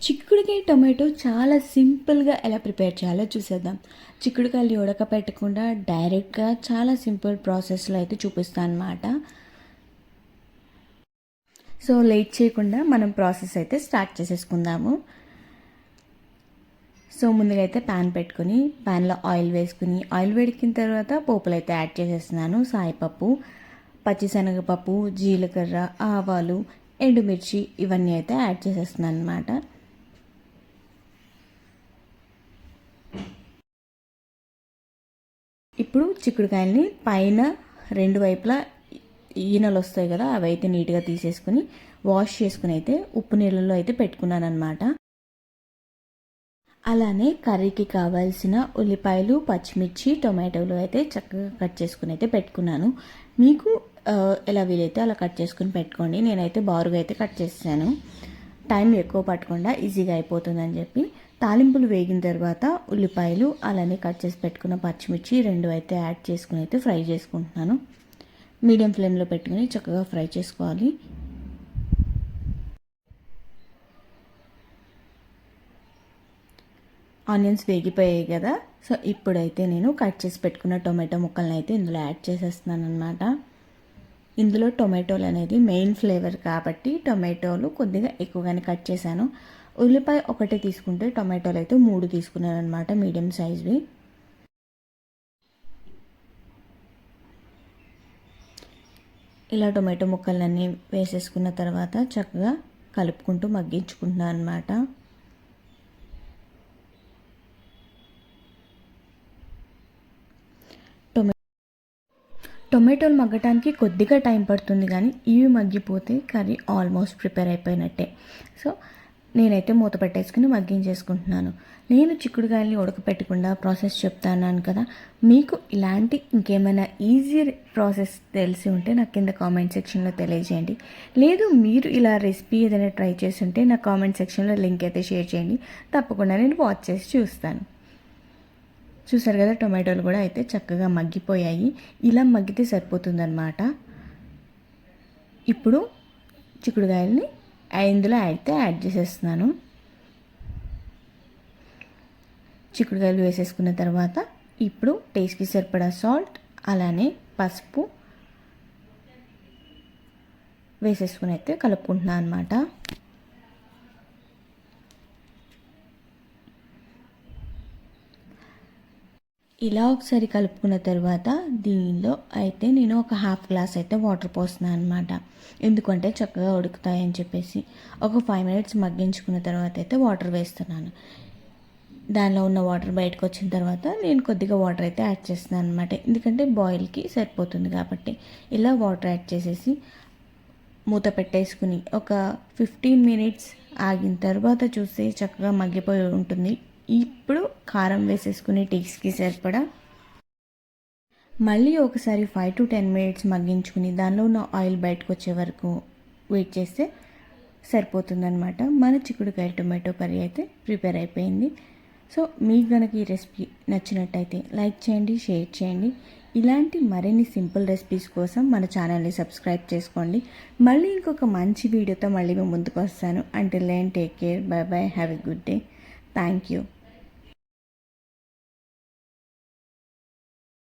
చిక్కుడుకాయ టొమాటో చాలా సింపుల్గా ఎలా ప్రిపేర్ చేయాలో చూసేద్దాం. చిక్కుడుకాయలు ఉడకపెట్టకుండా డైరెక్ట్గా చాలా సింపుల్ ప్రాసెస్లో అయితే చూపిస్తాను అన్నమాట. సో లేట్ చేయకుండా మనం ప్రాసెస్ అయితే స్టార్ట్ చేసేసుకుందాము. సో ముందుగా అయితే ప్యాన్ పెట్టుకుని ప్యాన్లో ఆయిల్ వేసుకుని ఆయిల్ వేడికిన తర్వాత పోపులు అయితే యాడ్ చేసేస్తున్నాను. సాయిపప్పు, పచ్చిశనగపప్పు, జీలకర్ర, ఆవాలు, ఎండుమిర్చి ఇవన్నీ అయితే యాడ్ చేసేస్తున్నాను అన్నమాట. ఇప్పుడు చిక్కుడుకాయల్ని పైన రెండు వైపులా ఈనెలు వస్తాయి కదా, అవి అయితే నీట్గా తీసేసుకుని వాష్ చేసుకుని అయితే ఉప్పు నీళ్ళలో అయితే పెట్టుకున్నాను అనమాట. అలానే కర్రీకి కావాల్సిన ఉల్లిపాయలు, పచ్చిమిర్చి, టొమాటోలు అయితే చక్కగా కట్ చేసుకుని అయితే పెట్టుకున్నాను. మీకు ఎలా వీలైతే అలా కట్ చేసుకుని పెట్టుకోండి. నేనైతే బారుగా అయితే కట్ చేసాను, టైం ఎక్కువ పట్టకుండా ఈజీగా అయిపోతుందని చెప్పి. తాలింపులు వేగిన తర్వాత ఉల్లిపాయలు అలానే కట్ చేసి పెట్టుకున్న పచ్చిమిర్చి రెండు అయితే యాడ్ చేసుకుని అయితే ఫ్రై చేసుకుంటున్నాను. మీడియం ఫ్లేమ్లో పెట్టుకుని చక్కగా ఫ్రై చేసుకోవాలి. ఆనియన్స్ వేగిపోయాయి కదా, సో ఇప్పుడైతే నేను కట్ చేసి పెట్టుకున్న టొమాటో ముక్కలను అయితే ఇందులో యాడ్ చేసేస్తున్నాను అనమాట. ఇందులో టొమాటోలు అనేది మెయిన్ ఫ్లేవర్ కాబట్టి టొమాటోలు కొద్దిగా ఎక్కువగానే కట్ చేశాను. ఉల్లిపాయ ఒకటి తీసుకుంటే టొమాటోలు అయితే 3 తీసుకున్నాను అనమాట, మీడియం సైజ్వి. ఇలా టొమాటో ముక్కలన్నీ వేసేసుకున్న తర్వాత చక్కగా కలుపుకుంటూ మగ్గించుకుంటున్నాను అనమాట. టొమాటోలు మగ్గటానికి కొద్దిగా టైం పడుతుంది, కానీ ఇవి మగ్గిపోతే కర్రీ ఆల్మోస్ట్ ప్రిపేర్ అయిపోయినట్టే. సో నేనైతే మూత పెట్టేసుకుని మగ్గించేసుకుంటున్నాను. నేను చిక్కుడుకాయల్ని ఉడకపెట్టకుండా ప్రాసెస్ చెప్తాను కదా, మీకు ఇలాంటి ఇంకేమైనా ఈజీ ప్రాసెస్ తెలిసి ఉంటే నాకు కింద కామెంట్ సెక్షన్లో తెలియజేయండి. లేదు మీరు ఇలా రెసిపీ ఏదైనా ట్రై చేసి ఉంటే నా కామెంట్ సెక్షన్లో లింక్ అయితే షేర్ చేయండి, తప్పకుండా నేను వాచ్ చేసి చూస్తాను. చూసారు కదా, టొమాటోలు కూడా అయితే చక్కగా మగ్గిపోయాయి. ఇలా మగ్గితే సరిపోతుందన్నమాట. ఇప్పుడు చిక్కుడుకాయల్ని ఇందులో అయితే యాడ్ చేసేస్తున్నాను. చిక్కుడుకాయలు వేసేసుకున్న తర్వాత ఇప్పుడు టేస్ట్కి సరిపడా సాల్ట్ అలానే పసుపు వేసేసుకుని అయితే కలుపుకుంటున్నాను అనమాట. ఇలా ఒకసారి కలుపుకున్న తర్వాత దీనిలో అయితే నేను ఒక హాఫ్ గ్లాస్ అయితే వాటర్ పోస్తున్నాను అనమాట. ఎందుకంటే చక్కగా ఉడుకుతాయని చెప్పేసి. ఒక 5 మినిట్స్ మగ్గించుకున్న తర్వాత అయితే వాటర్ వేస్తున్నాను. దానిలో ఉన్న వాటర్ బయటకు వచ్చిన తర్వాత నేను కొద్దిగా వాటర్ అయితే యాడ్ చేస్తున్నాను అనమాట, ఎందుకంటే బాయిల్కి సరిపోతుంది కాబట్టి. ఇలా వాటర్ యాడ్ చేసేసి మూత పెట్టేసుకుని ఒక 15 మినిట్స్ ఆగిన తర్వాత చూస్తే చక్కగా మగ్గిపోయి ఉంటుంది. ఇప్పుడు కారం వేసేసుకుని టేస్ట్కి సరిపడా మళ్ళీ ఒకసారి 5 to 10 మినిట్స్ మగ్గించుకుని దానిలో ఉన్న ఆయిల్ బయటకు వచ్చే వరకు వెయిట్ చేస్తే సరిపోతుందన్నమాట. మన చిక్కుడుకాయ టొమాటో కర్రీ అయితే ప్రిపేర్ అయిపోయింది. సో మీకు కనుక ఈ రెసిపీ నచ్చినట్టయితే లైక్ చేయండి, షేర్ చేయండి. ఇలాంటి మరిన్ని సింపుల్ రెసిపీస్ కోసం మన ఛానల్ని సబ్స్క్రైబ్ చేసుకోండి. మళ్ళీ ఇంకొక మంచి వీడియోతో మళ్ళీ మేము ముందుకు వస్తాను. Until then take care, bye bye, have a good day. Thank you.